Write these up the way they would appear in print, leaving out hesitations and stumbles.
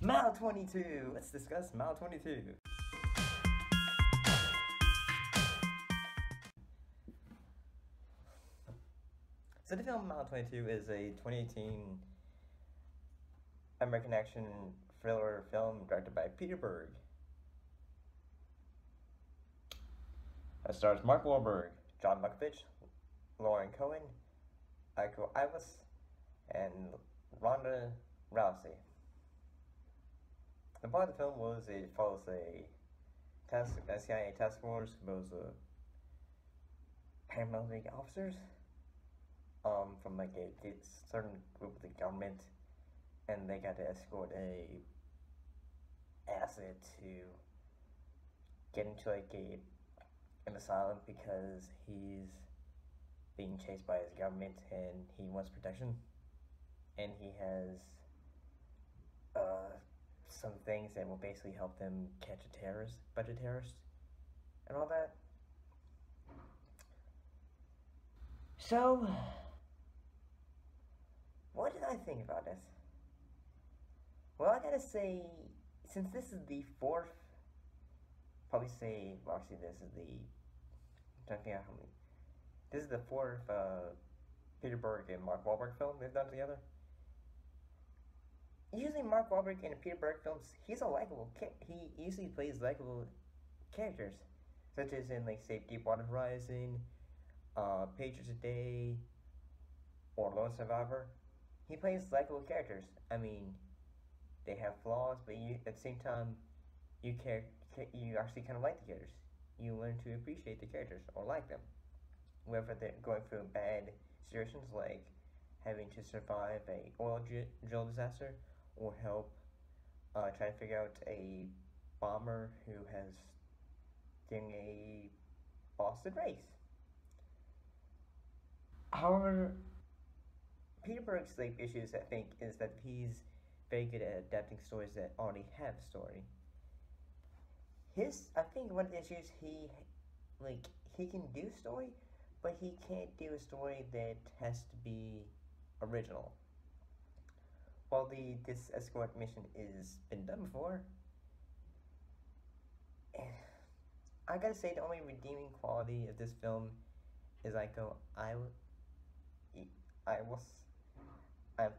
Mile 22! Let's discuss Mile 22. So the film Mile 22 is a 2018 American action thriller film directed by Peter Berg. It stars Mark Wahlberg, John Malkovich, Lauren Cohen, Iko Uwais, and Ronda Rousey. The plot of the film was it follows a CIA task force composed of paramilitary officers from like a certain group of the government, and they got to escort a asset to get into like an asylum because he's being chased by his government and he wants protection, and he has some things that will basically help them catch a bunch of terrorists, and all that. So, what did I think about this? Well, I gotta say, since this is the fourth, actually this is the, I'm trying to figure out how many, this is the fourth Peter Berg and Mark Wahlberg film they've done together. Usually Mark Wahlberg in Peter Berg films, he usually plays likable characters, such as in, like, say, Deepwater Horizon, Patriots a Day, or Lone Survivor. He plays likable characters. I mean, they have flaws, but at the same time, you actually kind of like the characters. You learn to appreciate the characters, or like them. Whether they're going through bad situations, like having to survive a oil drill disaster, or help try to figure out a bomber who has doing a Boston race. However, Peter Berg's issues, I think, is that he's very good at adapting stories that already have a story. I think one of the issues, he can do a story, but he can't do a story that has to be original. While this escort mission is been done before, I gotta say the only redeeming quality of this film is I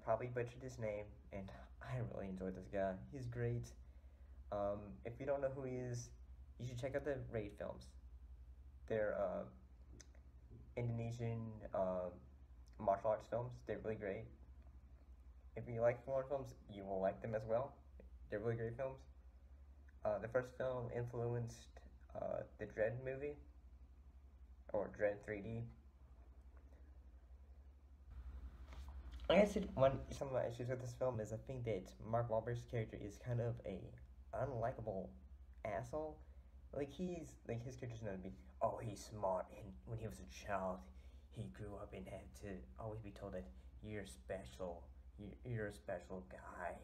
probably butchered his name, and I really enjoyed this guy. He's great. If you don't know who he is, you should check out the Raid films. They're Indonesian martial arts films. They're really great. If you like foreign films, you will like them as well. They're really great films. The first film influenced the Dread movie, or Dread 3D. Like I said, some of my issues with this film is I think that Mark Wahlberg's character is kind of a unlikable asshole. His character's known to be, oh, he's smart, and when he was a child, he grew up and had to always be told that you're special. You're a special guy.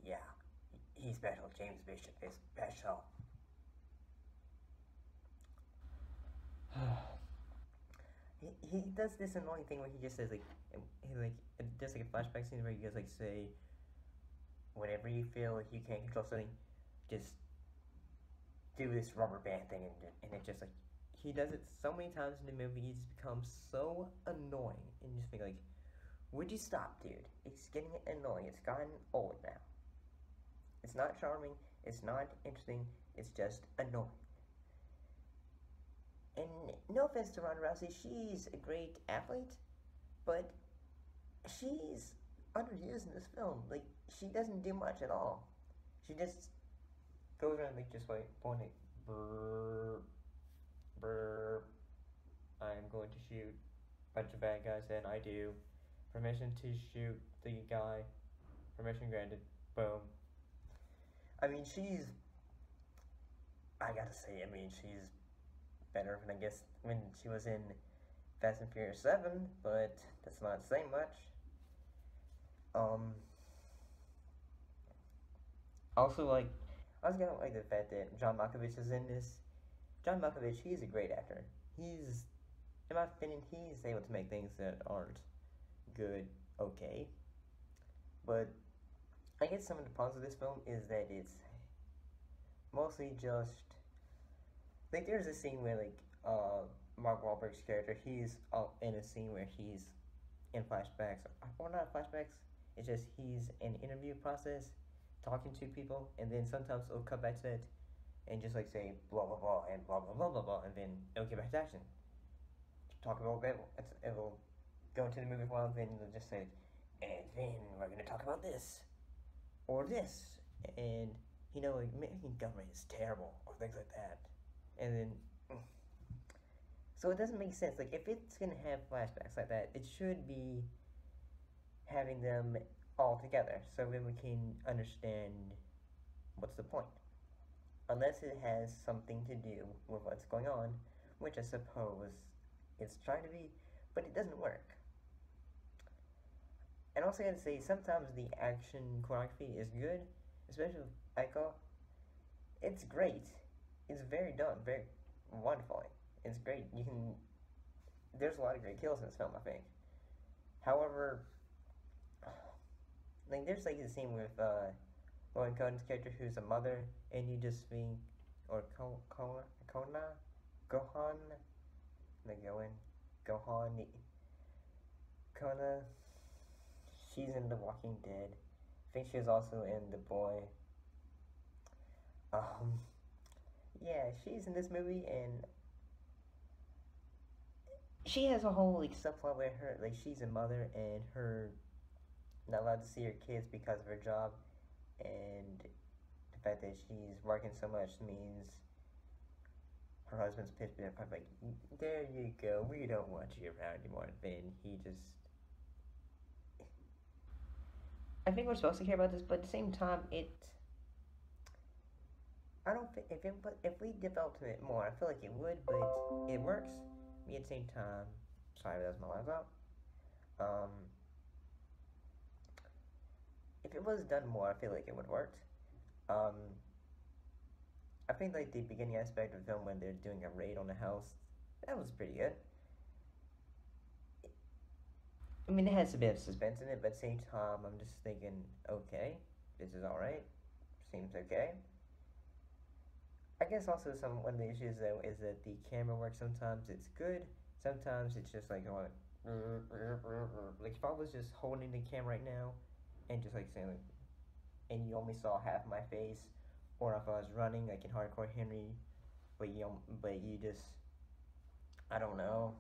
Yeah, he's special. James Bishop is special. He does this annoying thing where he just says, there's a flashback scene where he goes, say, whenever you feel like you can't control something, just do this rubber band thing, and it just, he does it so many times in the movie, he just becomes so annoying, and you just think, would you stop, dude? It's getting annoying. It's gotten old now. It's not charming, it's not interesting, it's just annoying. And no offense to Ronda Rousey, she's a great athlete, but she's underused in this film. She doesn't do much at all. She just goes around pointing, brr, brr, I'm going to shoot a bunch of bad guys, and I do. Permission to shoot the guy. Permission granted. Boom. I mean, she's better than, I guess, when she was in Fast and Furious 7, but that's not saying much. Also, I was gonna like the fact that John Malkovich is in this. John Malkovich, he's a great actor. In my opinion, he's able to make things that aren't good, okay. But I guess some of the problems with this film is that it's mostly just like there's a scene where Mark Wahlberg's character, he's in a scene where he's in flashbacks, or not flashbacks. It's just he's in interview process, talking to people, and then sometimes it'll cut back to it, and just like say blah blah blah and blah blah blah blah blah, and then it'll get back to action. Talk about it. It'll go into the movie for a while, then it'll just say, and then we're gonna talk about this or this, and like American government is terrible or things like that, and then. So it doesn't make sense. Like if it's gonna have flashbacks like that, it should be having them all together, so then we can understand what's the point. Unless it has something to do with what's going on, which I suppose it's trying to be, but it doesn't work. And also, I gotta say, sometimes the action choreography is good, especially with Echo. It's great. It's very done, very wonderfully. It's great. There's a lot of great kills in this film, I think. However, like there's like the scene with Lauren Cohen's character who's a mother, and you just think, or Gohan, Kona. She's in The Walking Dead. I think she was also in The Boy. Yeah, she's in this movie, and she has a whole like subplot where she's a mother and her not allowed to see her kids because of her job, and the fact that she's working so much means her husband's pissed me off. Like, there you go, we don't want you around anymore. Then he just, I think we're supposed to care about this, but at the same time, I don't think if we developed it more, I feel like it would, but it works. Me at the same time. Sorry, that was my laptop. If it was done more, I feel like it would work. I think like the beginning aspect of the film when they're doing a raid on the house, that was pretty good. I mean, it has a bit of suspense in it, but at the same time, I'm just thinking, okay, this is alright. Seems okay. I guess also one of the issues though is that the camera work sometimes it's good, sometimes it's just like going like if I was just holding the camera right now and just like saying like, and you only saw half my face, or if I was running like in Hardcore Henry, but you just I don't know.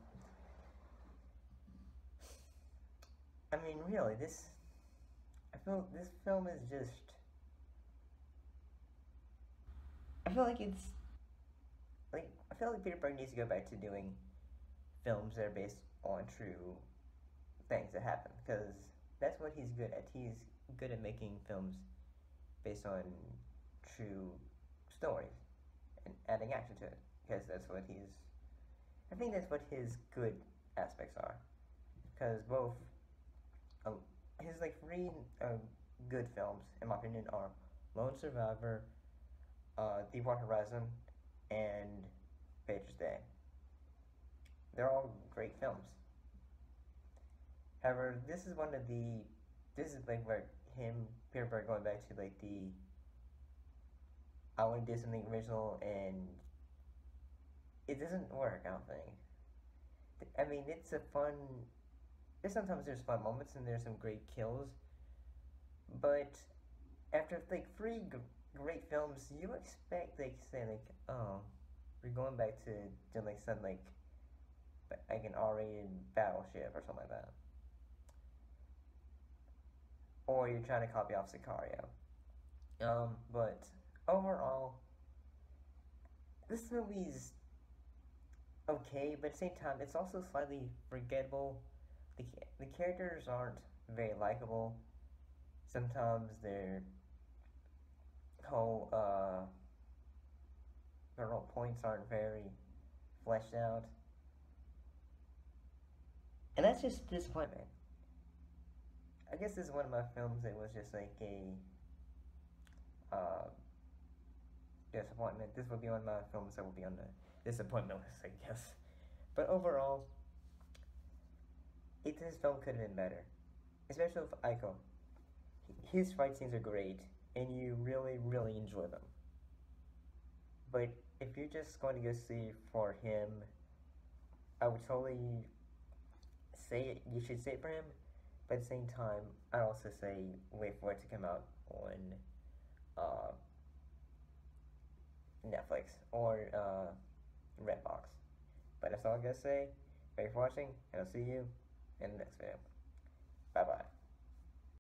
I mean, really, I feel this film is just. I feel like I feel like Peter Berg needs to go back to doing films that are based on true things that happen, because that's what he's good at. He's good at making films based on true stories and adding action to it, because I think that's what his good aspects are. Because both his like three good films, in my opinion, are Lone Survivor, Deepwater Horizon, and Patriots Day. They're all great films. However, this is like where Peter Berg going back to like I want to do something original, and it doesn't work, I don't think. I mean, sometimes there's fun moments and there's some great kills, but after like three great films, you expect say oh, we're going back to doing like some like an R-rated battleship or something like that, or you're trying to copy off Sicario. But overall, this movie's okay, but at the same time, it's also slightly forgettable. The characters aren't very likable. Sometimes their whole points aren't very fleshed out, and that's just disappointment. I guess this is one of my films that was just like a disappointment. This will be one of my films that will be on the disappointment list, I guess. But overall, this film could have been better, especially with Aiko. his fight scenes are great, and you really, really enjoy them. But if you're just going to go see for him, I would totally say it, you should say it for him. But at the same time, I'd also say wait for it to come out on uh, Netflix or Redbox. But that's all I gotta say. Thanks for watching, and I'll see you in the next video. Bye bye.